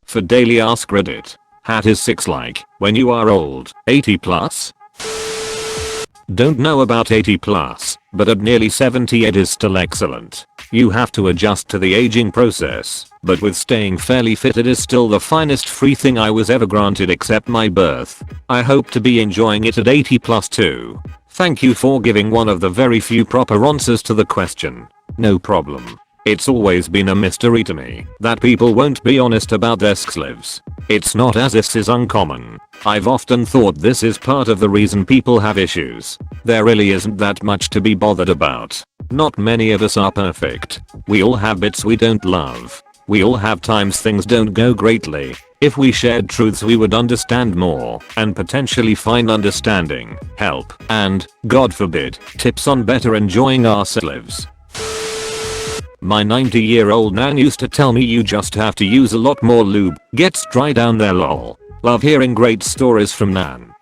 For daily ask Reddit. Hat is 6 like when you are old, 80 plus? Don't know about 80 plus, but at nearly 70 it is still excellent. You have to adjust to the aging process, but with staying fairly fit it is still the finest free thing I was ever granted except my birth. I hope to be enjoying it at 80 plus too. Thank you for giving one of the very few proper answers to the question. No problem. It's always been a mystery to me that people won't be honest about their sex lives. It's not as if this is uncommon. I've often thought this is part of the reason people have issues. There really isn't that much to be bothered about. Not many of us are perfect. We all have bits we don't love. We all have times things don't go greatly. If we shared truths we would understand more and potentially find understanding, help, and, God forbid, tips on better enjoying our sex lives. My 90-year-old nan used to tell me you just have to use a lot more lube. Gets dry down there lol. Love hearing great stories from nan.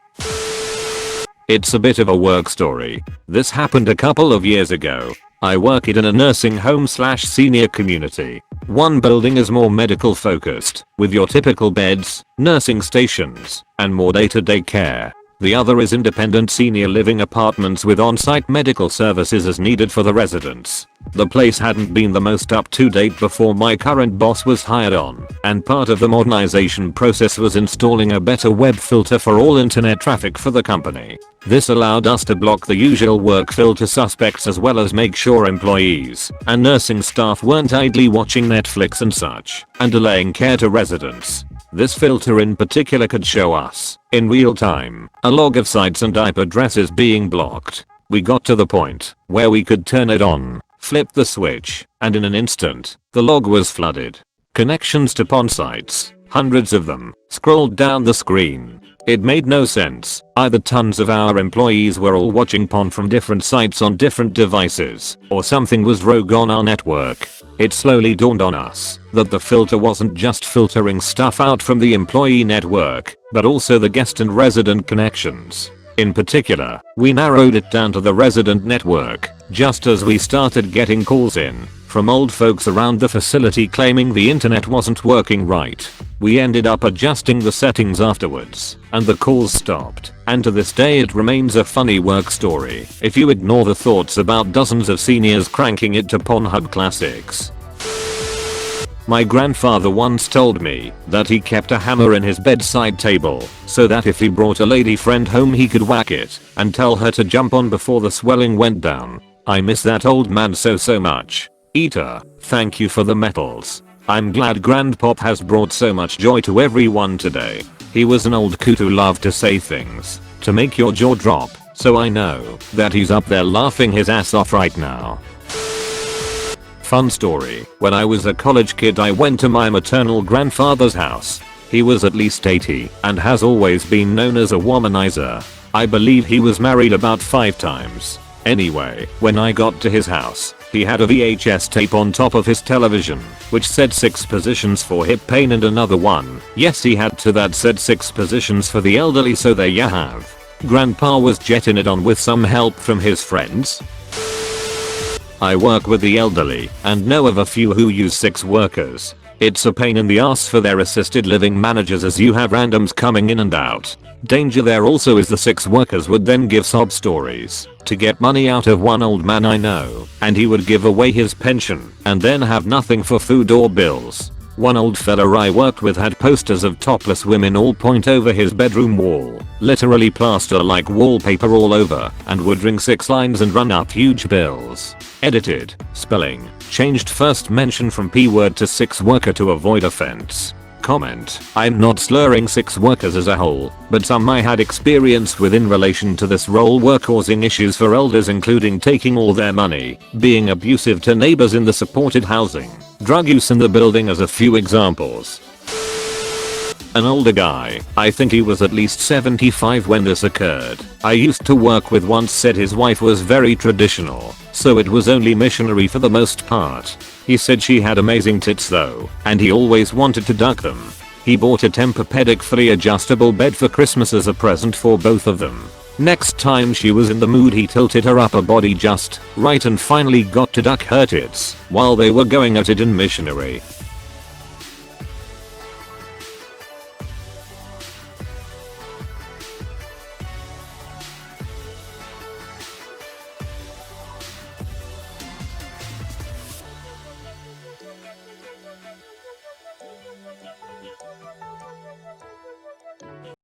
It's a bit of a work story. This happened a couple of years ago. I work in a nursing home / senior community. One building is more medical focused, with your typical beds, nursing stations, and more day-to-day care. The other is independent senior living apartments with on-site medical services as needed for the residents. The place hadn't been the most up-to-date before my current boss was hired on, and part of the modernization process was installing a better web filter for all internet traffic for the company. This allowed us to block the usual work filter suspects as well as make sure employees and nursing staff weren't idly watching Netflix and such, and delaying care to residents. This filter in particular could show us, in real time, a log of sites and IP addresses being blocked. We got to the point where we could turn it on, flip the switch, and in an instant, the log was flooded. Connections to porn sites, hundreds of them, scrolled down the screen. It made no sense. Either tons of our employees were all watching porn from different sites on different devices, or something was rogue on our network. It slowly dawned on us that the filter wasn't just filtering stuff out from the employee network, but also the guest and resident connections. In particular, we narrowed it down to the resident network, just as we started getting calls in from old folks around the facility claiming the internet wasn't working right. We ended up adjusting the settings afterwards, and the calls stopped, and to this day it remains a funny work story if you ignore the thoughts about dozens of seniors cranking it to Pornhub classics. My grandfather once told me that he kept a hammer in his bedside table so that if he brought a lady friend home he could whack it and tell her to jump on before the swelling went down. I miss that old man so much. Eater, thank you for the metals. I'm glad Grandpop has brought so much joy to everyone today. He was an old coot who loved to say things to make your jaw drop, so I know that he's up there laughing his ass off right now. Fun story, when I was a college kid I went to my maternal grandfather's house. He was at least 80 and has always been known as a womanizer. I believe he was married about 5 times. Anyway, when I got to his house, he had a VHS tape on top of his television, which said 6 positions for hip pain and another one. Yes, he had to that said 6 positions for the elderly, so there you have. Grandpa was jetting it on with some help from his friends. I work with the elderly and know of a few who use 6 workers. It's a pain in the ass for their assisted living managers as you have randoms coming in and out. Danger there also is the 6 workers would then give sob stories to get money out of one old man I know, and he would give away his pension and then have nothing for food or bills. One old fella I worked with had posters of topless women all point over his bedroom wall, literally plaster like wallpaper all over, and would ring 6 lines and run up huge bills. Edited, spelling, changed first mention from P-word to 6 worker to avoid offense. Comment, I'm not slurring 6 workers as a whole, but some I had experience with in relation to this role were causing issues for elders, including taking all their money, being abusive to neighbors in the supported housing, drug use in the building as a few examples. An older guy, I think he was at least 75 when this occurred, I used to work with once said his wife was very traditional, so it was only missionary for the most part. He said she had amazing tits though, and he always wanted to duck them. He bought a Tempur-Pedic 3 adjustable bed for Christmas as a present for both of them. Next time she was in the mood he tilted her upper body just right and finally got to duck her tits while they were going at it in missionary.